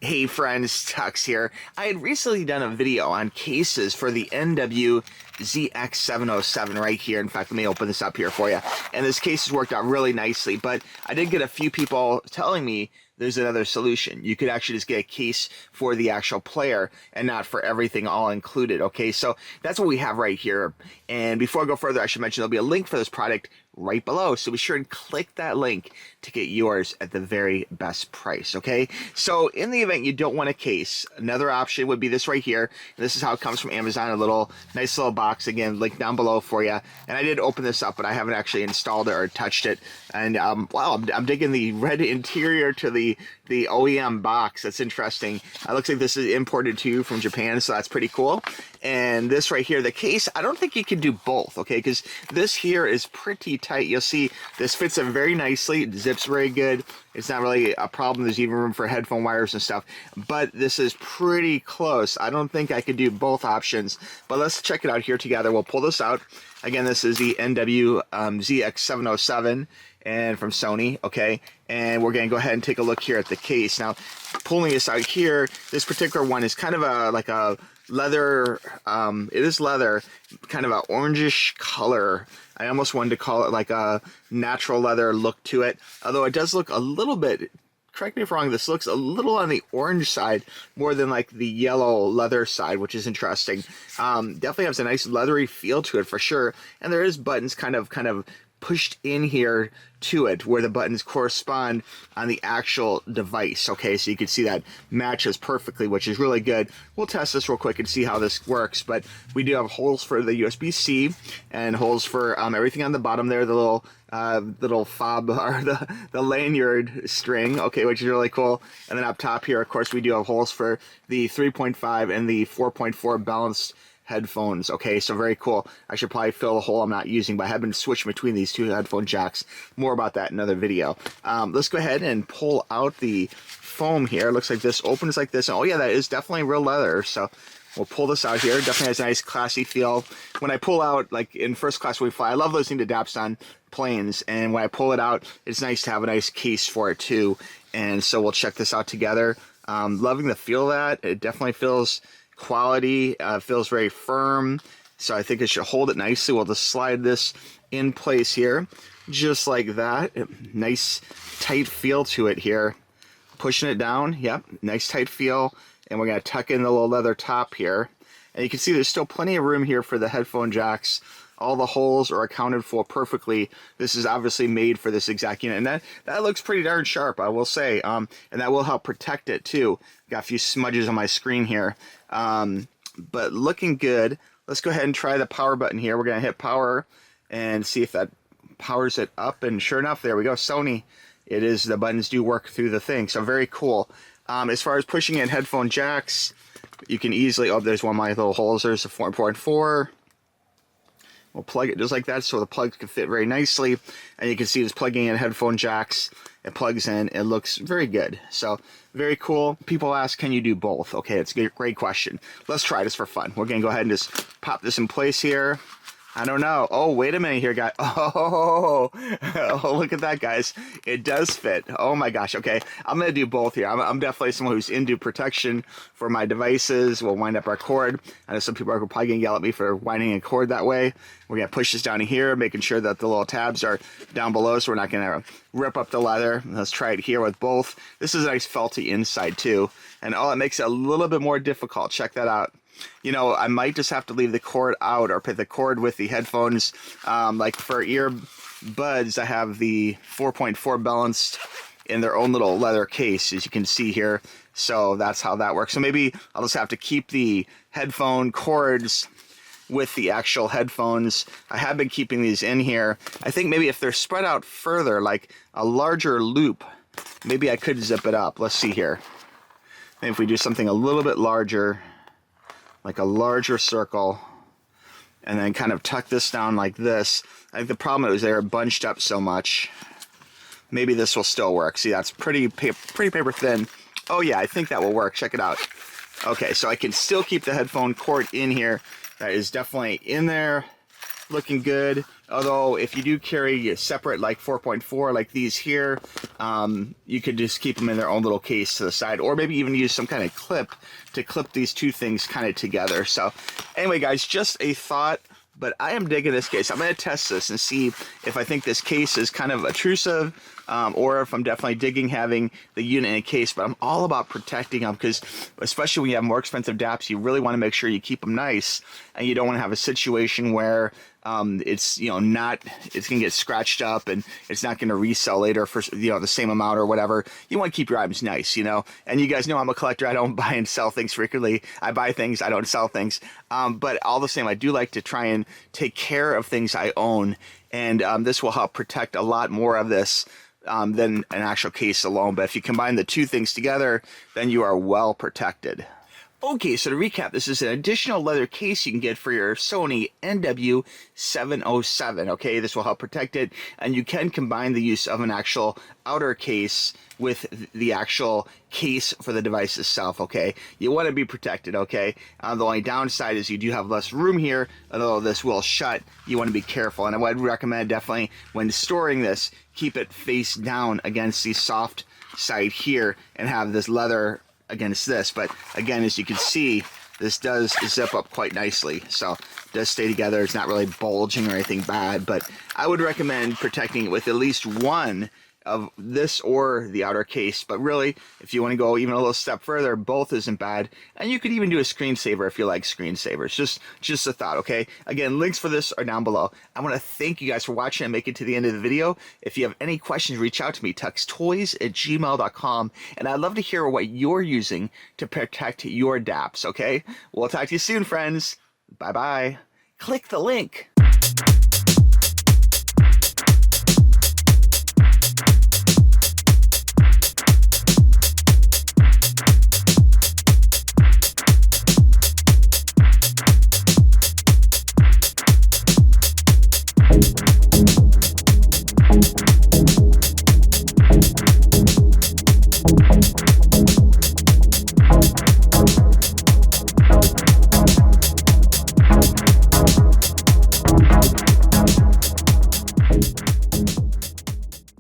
Hey friends, Tux here. I had recently done a video on cases for the NW-ZX707 right here. In fact, let me open this up here for you. And this case has worked out really nicely, but I did get a few people telling me there's another solution. You could actually just get a case for the actual player and not for everything all included, okay? So that's what we have right here. And before I go further, I should mention there'll be a link for this product right below. So be sure and click that link to get yours at the very best price, okay? So in the event you don't want a case, another option would be this right here. This is how it comes from Amazon, a nice little box, again, link down below for you. And I did open this up, but I haven't actually installed it or touched it. And wow, I'm digging the red interior to the OEM box. That's interesting. It looks like this is imported to you from Japan, so that's pretty cool. And this right here, the case, I don't think you can do both, okay? Because this here is pretty tight. You'll see this fits it very nicely. It zips very good. It's not really a problem. There's even room for headphone wires and stuff. But this is pretty close. I don't think I could do both options. But let's check it out here together. We'll pull this out. Again, this is the NW-ZX707 and from Sony, okay? And we're gonna go ahead and take a look here at the case. Now, pulling this out here, this particular one is kind of like a leather, it is leather, kind of an orangish color. I almost wanted to call it like a natural leather look to it, although it does look a little bit, correct me if I'm wrong, this looks a little on the orange side more than like the yellow leather side, which is interesting. Definitely has a nice leathery feel to it for sure, and there is buttons kind of pushed in here to it where the buttons correspond on the actual device, okay? So you can see that matches perfectly, which is really good. We'll test this real quick and see how this works, but we do have holes for the USB-C and holes for everything on the bottom there, the little fob or the lanyard string, okay, which is really cool. And then up top here, of course, we do have holes for the 3.5 and the 4.4 balanced headphones, okay, so very cool. I should probably fill the hole I'm not using, but I have been switching between these two headphone jacks. More about that in another video. Let's go ahead and pull out the foam here. It looks like this opens like this. Oh yeah, that is definitely real leather, so we'll pull this out here. Definitely has a nice classy feel. When I pull out, like in first class when we fly, I love listening to DAPs on planes, and when I pull it out, it's nice to have a nice case for it too. And so we'll check this out together. Loving the feel of that. It definitely feels quality, feels very firm, so I think it should hold it nicely. We'll just slide this in place here, just like that. Nice tight feel to it here. Pushing it down, yep, nice tight feel, and we're going to tuck in the little leather top here. And you can see there's still plenty of room here for the headphone jacks. All the holes are accounted for perfectly. This is obviously made for this exact unit, and that looks pretty darn sharp, I will say. And that will help protect it too. Got a few smudges on my screen here, but looking good. Let's go ahead and try the power button here. We're gonna hit power and see if that powers it up. And sure enough, there we go. Sony. It is. The buttons do work through the thing, so very cool. As far as pushing in headphone jacks, you can easily. Oh, there's one of my little holes. There's a 4.4. We'll plug it just like that so the plugs can fit very nicely. And you can see it's plugging in headphone jacks. It plugs in. It looks very good. So very cool. People ask, can you do both? Okay, it's a great question. Let's try this for fun. We're going to go ahead and just pop this in place here. I don't know. Oh, wait a minute here, guys. Oh, look at that, guys. It does fit. Oh, my gosh. Okay, I'm going to do both here. I'm definitely someone who's into protection for my devices. We'll wind up our cord. I know some people are probably going to yell at me for winding a cord that way. We're going to push this down here, making sure that the little tabs are down below so we're not going to rip up the leather. Let's try it here with both. This is a nice felty inside, too. And it makes it a little bit more difficult. Check that out. You know, I might just have to leave the cord out or put the cord with the headphones. Like for earbuds, I have the 4.4 balanced in their own little leather case, as you can see here. So that's how that works. So maybe I'll just have to keep the headphone cords with the actual headphones. I have been keeping these in here. I think maybe if they're spread out further, like a larger loop, maybe I could zip it up. Let's see here. Maybe if we do something a little bit larger, like a larger circle, and then kind of tuck this down like this. I think the problem is they're bunched up so much. Maybe this will still work. See, that's pretty paper thin. Oh yeah, I think that will work. Check it out. Okay, so I can still keep the headphone cord in here. That is definitely in there. looking good. Although if you do carry a separate like 4.4 like these here, you could just keep them in their own little case to the side, or maybe even use some kind of clip to clip these two things kind of together. So anyway, guys, just a thought. But I am digging this case. I'm going to test this and see if I think this case is kind of obtrusive, or if I'm definitely digging having the unit in a case. But I'm all about protecting them, because especially when you have more expensive DAPs, you really want to make sure you keep them nice, and you don't want to have a situation where it's it's gonna get scratched up and it's not gonna resell later for the same amount or whatever. You want to keep your items nice, and you guys know I'm a collector. I don't buy and sell things frequently. I buy things, I don't sell things, but all the same, I do like to try and take care of things I own, and this will help protect a lot more of this than an actual case alone. But if you combine the two things together, then you are well protected. Okay, so to recap, this is an additional leather case you can get for your Sony NW-707, okay? This will help protect it, and you can combine the use of an actual outer case with the actual case for the device itself, okay? You want to be protected, okay? The only downside is you do have less room here, although this will shut. You want to be careful, and I would recommend definitely when storing this, keep it face down against the soft side here and have this leather against this. But again, as you can see, this does zip up quite nicely, so it does stay together. It's not really bulging or anything bad, but I would recommend protecting it with at least one of this or the outer case. But really, if you want to go even a little step further, both isn't bad, and you could even do a screensaver if you like screensavers. Just a thought, okay? Again, links for this are down below. I want to thank you guys for watching and make it to the end of the video. If you have any questions, reach out to me, tuxtoys@gmail.com, and I'd love to hear what you're using to protect your DAPs, okay? We'll talk to you soon, friends. Bye bye. Click the link.